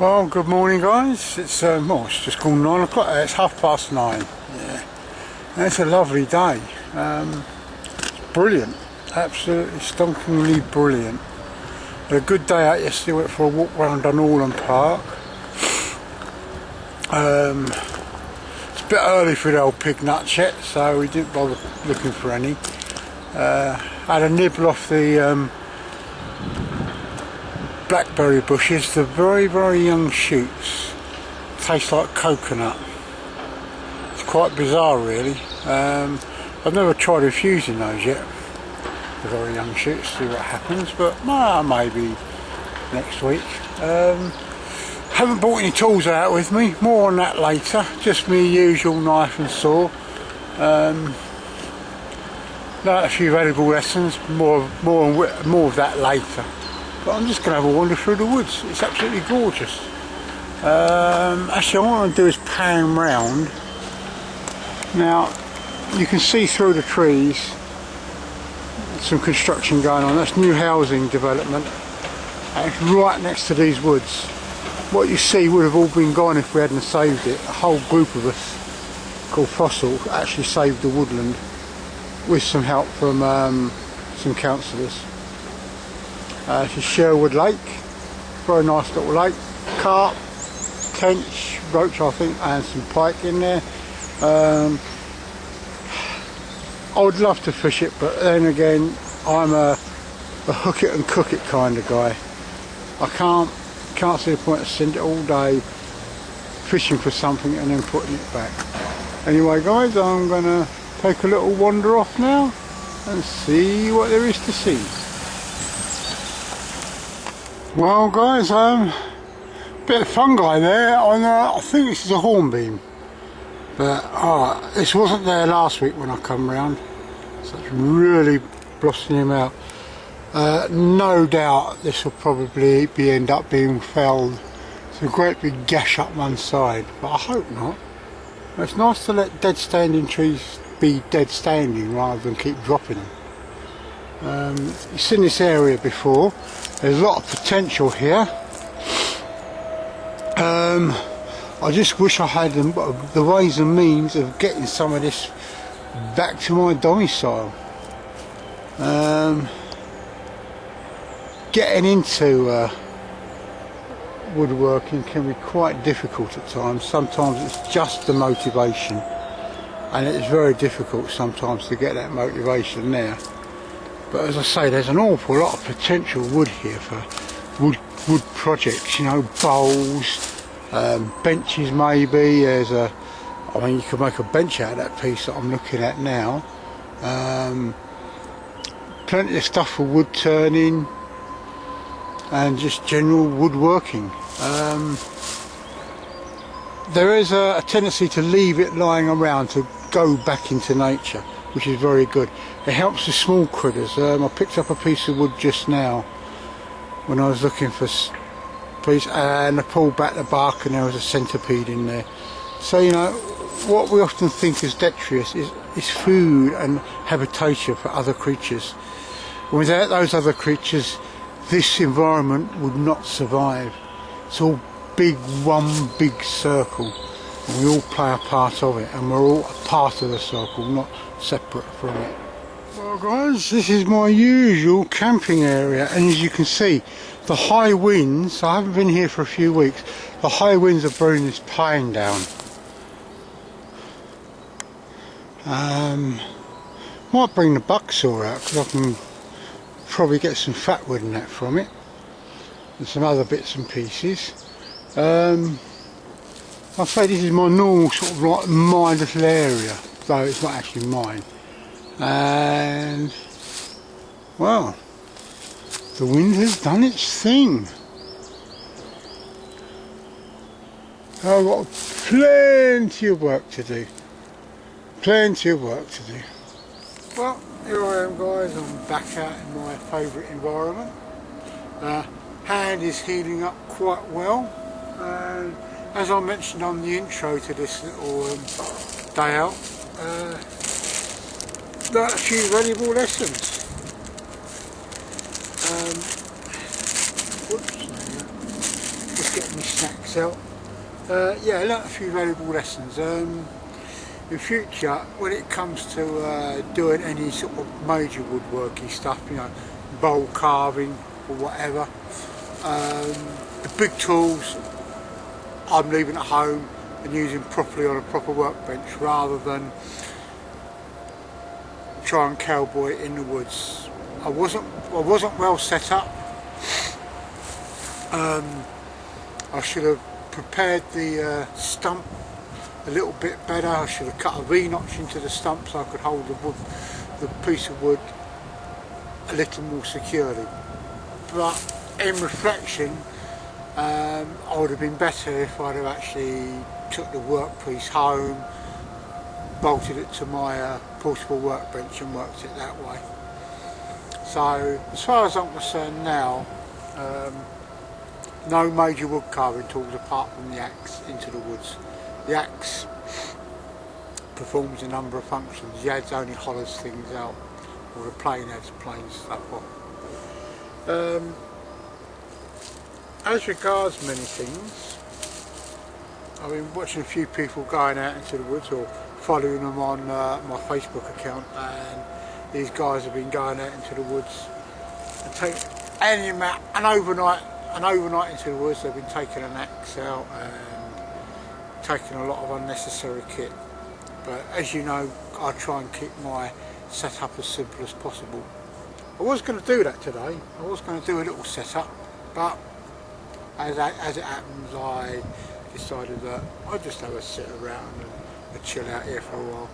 Well, good morning guys. It's just gone 9 o'clock. It's 9:30. Yeah, and it's a lovely day. It's brilliant, absolutely stonkingly brilliant. Had a good day out yesterday. Went for a walk around Dunallen Park. It's a bit early for the old pig nuts yet, so we didn't bother looking for any. Had a nibble off the blackberry bushes. The very young shoots taste like coconut. It's quite bizarre really. I've never tried infusing those yet, the very young shoots, see what happens, but maybe next week. Haven't brought any tools out with me, more on that later. Just my usual knife and saw. Learned a few valuable lessons, more of that later. But I'm just going to have a wander through the woods. It's absolutely gorgeous. Actually, what I want to do is pan round. Now, you can see through the trees some construction going on. That's new housing development. And it's right next to these woods. What you see would have all been gone if we hadn't saved it. A whole group of us, called Fossil, actually saved the woodland with some help from some councillors. This is Sherwood Lake, very nice little lake. Carp, tench, roach I think, and some pike in there. I would love to fish it, but then again I'm a hook it and cook it kind of guy. I can't see the point of sitting all day fishing for something and then putting it back. Anyway guys, I'm going to take a little wander off now and see what there is to see. Well guys, bit of fungi there on I think this is a hornbeam, but this wasn't there last week when I come round, so it's really blossoming out. No doubt this will probably end up being felled. It's a great big gash up one side, but I hope not. It's nice to let dead standing trees be dead standing rather than keep dropping them. You've seen this area before. There's a lot of potential here. I just wish I had the ways and means of getting some of this back to my domicile. Getting into woodworking can be quite difficult at times. Sometimes it's just the motivation, and it's very difficult sometimes to get that motivation there. But as I say, there's an awful lot of potential wood here for wood projects, you know, bowls, benches maybe. I mean, you could make a bench out of that piece that I'm looking at now. Plenty of stuff for wood turning and just general woodworking. There is a tendency to leave it lying around, to go back into nature, which is very good. It helps the small critters. I picked up a piece of wood just now when I was looking for piece, and I pulled back the bark and there was a centipede in there. So you know, what we often think is detritus is food and habitation for other creatures. Without those other creatures, this environment would not survive. It's all one big circle, and we all play a part of it, and we're all a part of the circle, not separate from it. Well guys, this is my usual camping area, and as you can see, the high winds, I haven't been here for a few weeks, the high winds are bringing this pine down. Might bring the bucksaw out because I can probably get some fat wood and that from it, and some other bits and pieces. I'll say this is my normal sort of like my little area, though it's not actually mine. And well, the wind has done its thing. I've got plenty of work to do. Plenty of work to do. Well, here I am guys, I'm back out in my favourite environment. Hand is healing up quite well, and as I mentioned on the intro to this little day out, learnt a few valuable lessons. Whoops, just getting snacks out. Yeah, I learnt a few valuable lessons. In future, when it comes to doing any sort of major woodworking stuff, you know, bowl carving or whatever, the big tools I'm leaving at home and using properly on a proper workbench rather than try and cowboy it in the woods. I wasn't well set up. I should have prepared the stump a little bit better. I should have cut a V-notch into the stump so I could hold the piece of wood a little more securely. But in reflection, I would have been better if I'd have actually took the workpiece home, bolted it to my portable workbench and worked it that way. So as far as I'm concerned now, no major wood carving tools apart from the axe into the woods. The axe performs a number of functions. The adze only hollows things out, or the plane adze planes stuff off. As regards many things, I've been watching a few people going out into the woods or following them on my Facebook account, and these guys have been going out into the woods and taking an overnight into the woods. They've been taking an axe out and taking a lot of unnecessary kit. But as you know, I try and keep my setup as simple as possible. I was going to do that today. I was going to do a little setup, but as it happens, I decided that I'd just have a sit around and chill out here for a while.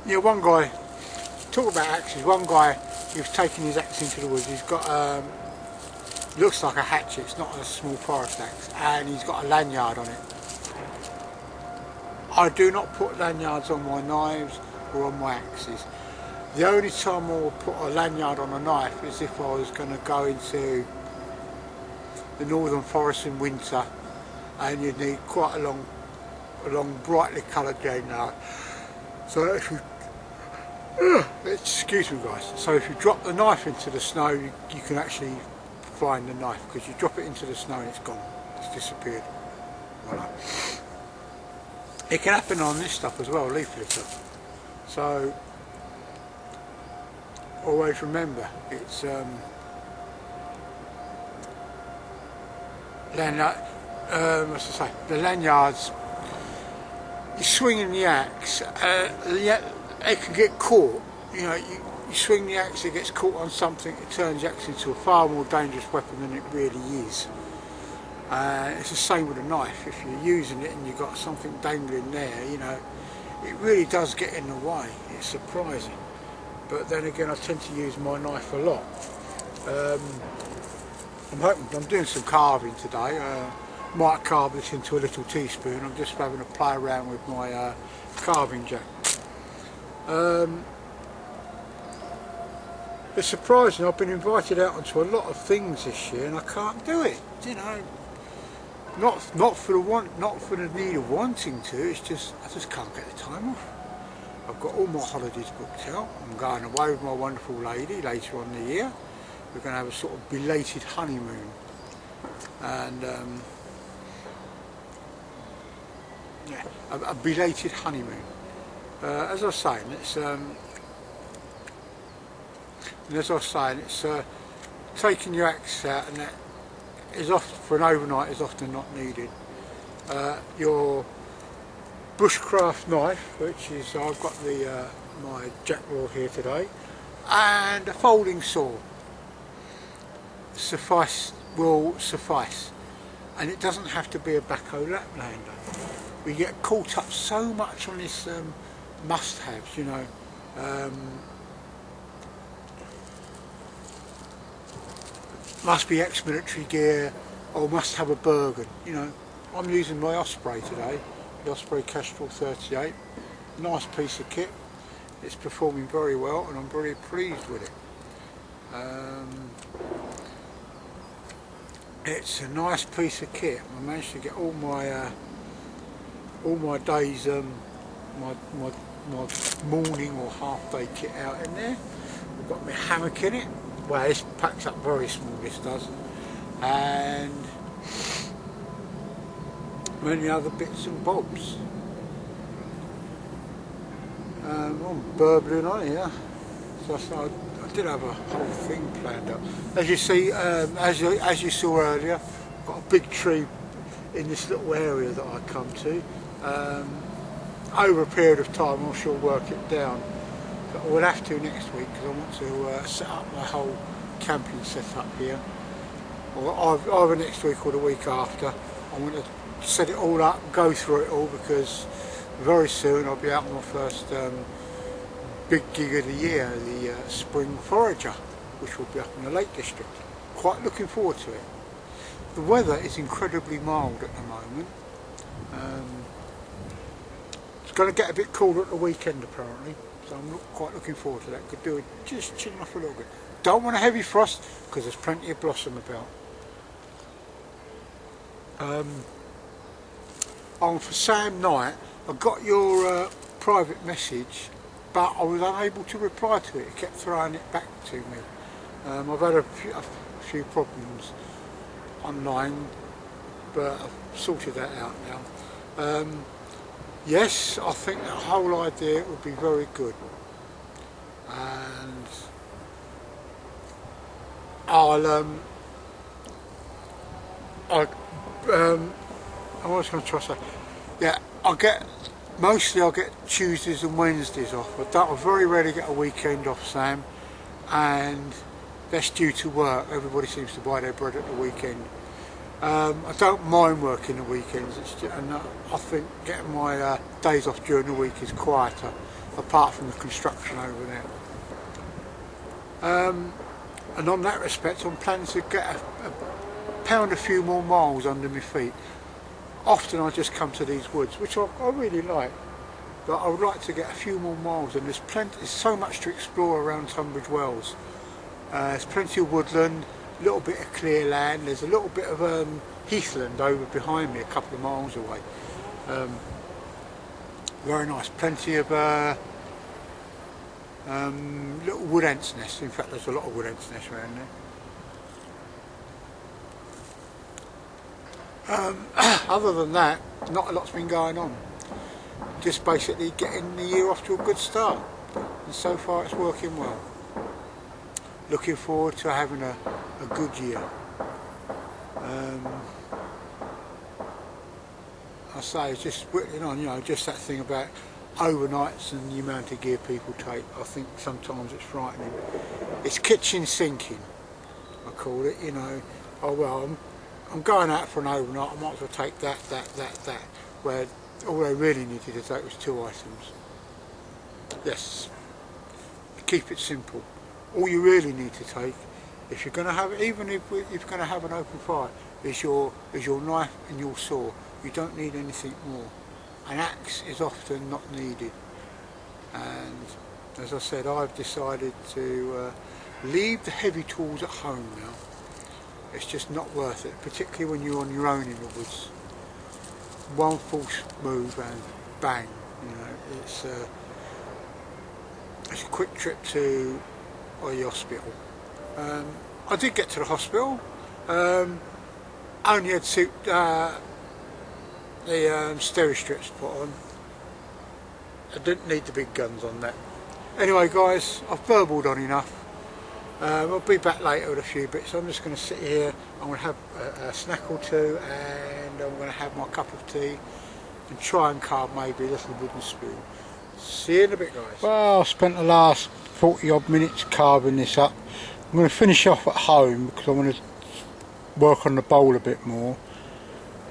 Yeah, one guy, talk about axes, one guy, he was taking his axe into the woods. He's got, looks like a hatchet, it's not a small forest axe, and he's got a lanyard on it. I do not put lanyards on my knives or on my axes. The only time I will put a lanyard on a knife is if I was going to go into the northern forest in winter and you'd need quite a long brightly coloured lanyard. So if you, excuse me guys, so if you drop the knife into the snow, you can actually find the knife, because you drop it into the snow and it's gone, it's disappeared. Voila. It can happen on this stuff as well, leaf litter. So always remember, it's lanyard, what's I say, the lanyards, you're swinging the axe, it can get caught, you know, you swing the axe, it gets caught on something, it turns the axe into a far more dangerous weapon than it really is. It's the same with a knife. If you're using it and you've got something dangling there, you know, it really does get in the way. It's surprising. But then again, I tend to use my knife a lot. I'm doing some carving today. Might carve this into a little teaspoon. I'm just having a play around with my carving jack. It's surprising, I've been invited out onto a lot of things this year and I can't do it, you know. Not for the need of wanting to, it's just, I just can't get the time off. I've got all my holidays booked out. I'm going away with my wonderful lady later on in the year. We're going to have a sort of belated honeymoon. And, yeah, a belated honeymoon. As I was saying, it's taking your axe out, and that is often, for an overnight, is often not needed. Your bushcraft knife, which is, I've got the my jack raw here today, and a folding saw will suffice, and it doesn't have to be a backhoe laplander. We get caught up so much on this must-haves, you know. Must be ex-military gear, or must have a Bergen, you know. I'm using my Osprey today, the Osprey Kestrel 38. Nice piece of kit. It's performing very well and I'm very pleased with it. It's a nice piece of kit. I managed to get all my days, my morning or half day kit out in there. I've got my hammock in it. well, this packs up very small, this does, and many other bits and bobs. I'm burbling on here, so I did have a whole thing planned up. As you see, as you saw earlier, I've got a big tree in this little area that I come to. Over a period of time I shall work it down, but I will have to next week because I want to set up my whole camping setup here, or either next week or the week after. I want to set it all up, go through it all, because very soon I'll be out on my first big gig of the year, the Spring Forager, which will be up in the Lake District. Quite looking forward to it. The weather is incredibly mild at the moment. It's going to get a bit cooler at the weekend apparently, so I'm quite looking forward to that. Could do it just chilling off a little bit. Don't want a heavy frost because there's plenty of blossom about. For Sam Knight, I got your private message, but I was unable to reply to it. It kept throwing it back to me. I've had a few problems online, but I've sorted that out now. Yes, I think that whole idea would be very good, and I was going to try to say, yeah, I'll get Tuesdays and Wednesdays off. I very rarely get a weekend off, Sam, and that's due to work. Everybody seems to buy their bread at the weekend. I don't mind working the weekends, and I think getting my days off during the week is quieter, apart from the construction over there. And on that respect, I'm planning to get pound a few more miles under my feet. Often I just come to these woods, which I really like, but I would like to get a few more miles, and there's so much to explore around Tunbridge Wells. There's plenty of woodland, a little bit of clear land, there's a little bit of heathland over behind me a couple of miles away. Very nice, plenty of little wood ants nests. In fact, there's a lot of wood ants nests around there. Other than that, not a lot's been going on. Just basically getting the year off to a good start, and so far it's working well. Looking forward to having a good year. I say, it's just whittling on, you know, just that thing about overnights and the amount of gear people take. I think sometimes it's frightening. It's kitchen sinking, I call it, you know. Oh well, I'm going out for an overnight, I might as well take that, where all I really needed to take was 2 items. Yes, keep it simple. All you really need to take, if you're going to have, even if you're going to have an open fire, is your knife and your saw. You don't need anything more. An axe is often not needed, and as I said, I've decided to leave the heavy tools at home now. It's just not worth it, particularly when you're on your own in the woods. One false move and bang, you know, it's a quick trip to the hospital. I did get to the hospital, only had the stereo strips put on. I didn't need the big guns on that. Anyway guys, I've burbled on enough. I'll be back later with a few bits. I'm just going to sit here, I'm going to have a snack or two, and I'm going to have my cup of tea and try and carve maybe a little wooden spoon. See you in a bit guys. Well, I spent the last 40 odd minutes carving this up. I'm going to finish off at home because I want to work on the bowl a bit more,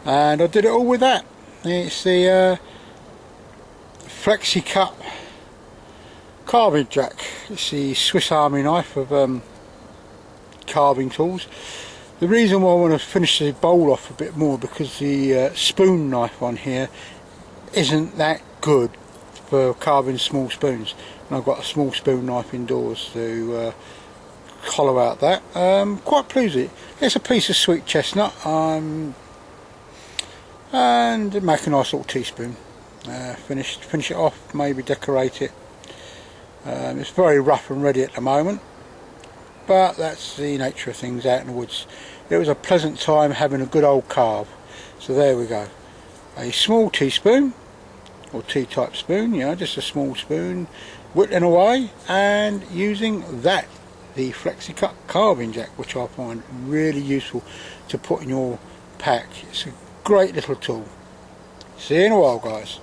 and I did it all with that. It's the Flexi Cut carving jack. It's the Swiss Army knife of carving tools. The reason why I want to finish the bowl off a bit more, because the spoon knife on here isn't that good for carving small spoons, and I've got a small spoon knife indoors to hollow out that. Quite pleased with it. It's a piece of sweet chestnut, and make a nice little teaspoon. Finish it off, maybe decorate it. It's very rough and ready at the moment, but that's the nature of things out in the woods. It was a pleasant time having a good old carve. So there we go. A small teaspoon, or tea-type spoon, you know, just a small spoon, whittling away and using that, the FlexiCut carving jack, which I find really useful to put in your pack. It's a great little tool. See you in a while, guys.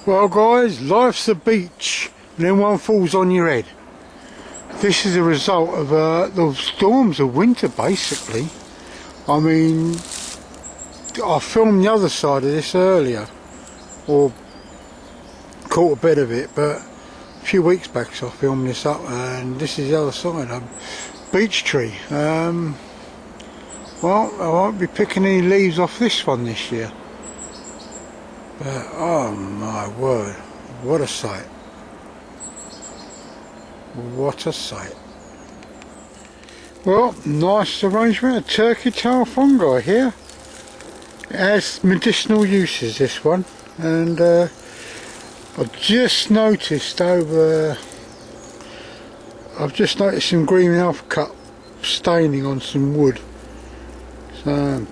Well guys, life's a beach and then one falls on your head. This is a result of the storms of winter basically. I mean, I filmed the other side of this earlier, or caught a bit of it, but a few weeks back so I filmed this up, and this is the other side, a beech tree. Well, I won't be picking any leaves off this one this year, but oh my word, what a sight. What a sight. Well, nice arrangement of turkey tail fungi here. It has medicinal uses, this one, and I've just noticed some green elf cut staining on some wood. So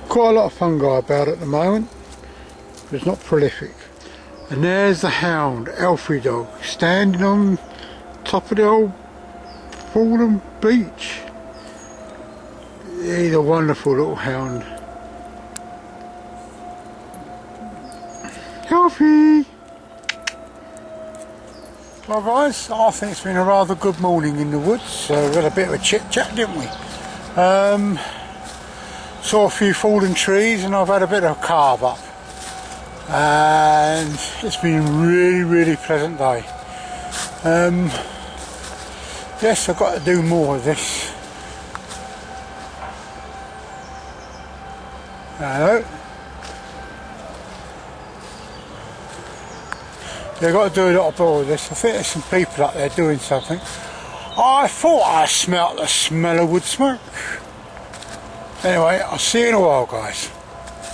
quite a lot of fungi about at the moment, but it's not prolific. And there's the hound, Elfie dog, standing on top of the old fallen beach. He's a wonderful little hound. Elfie! Well guys, I think it's been a rather good morning in the woods. We had a bit of a chit chat, didn't we? Saw a few fallen trees and I've had a bit of a carve up. And it's been a really pleasant day. Yes, I've got to do more of this. Hello. Yeah, I've got to do a lot more of this. I think there's some people up there doing something. I thought I smelt the smell of wood smoke. Anyway, I'll see you in a while, guys.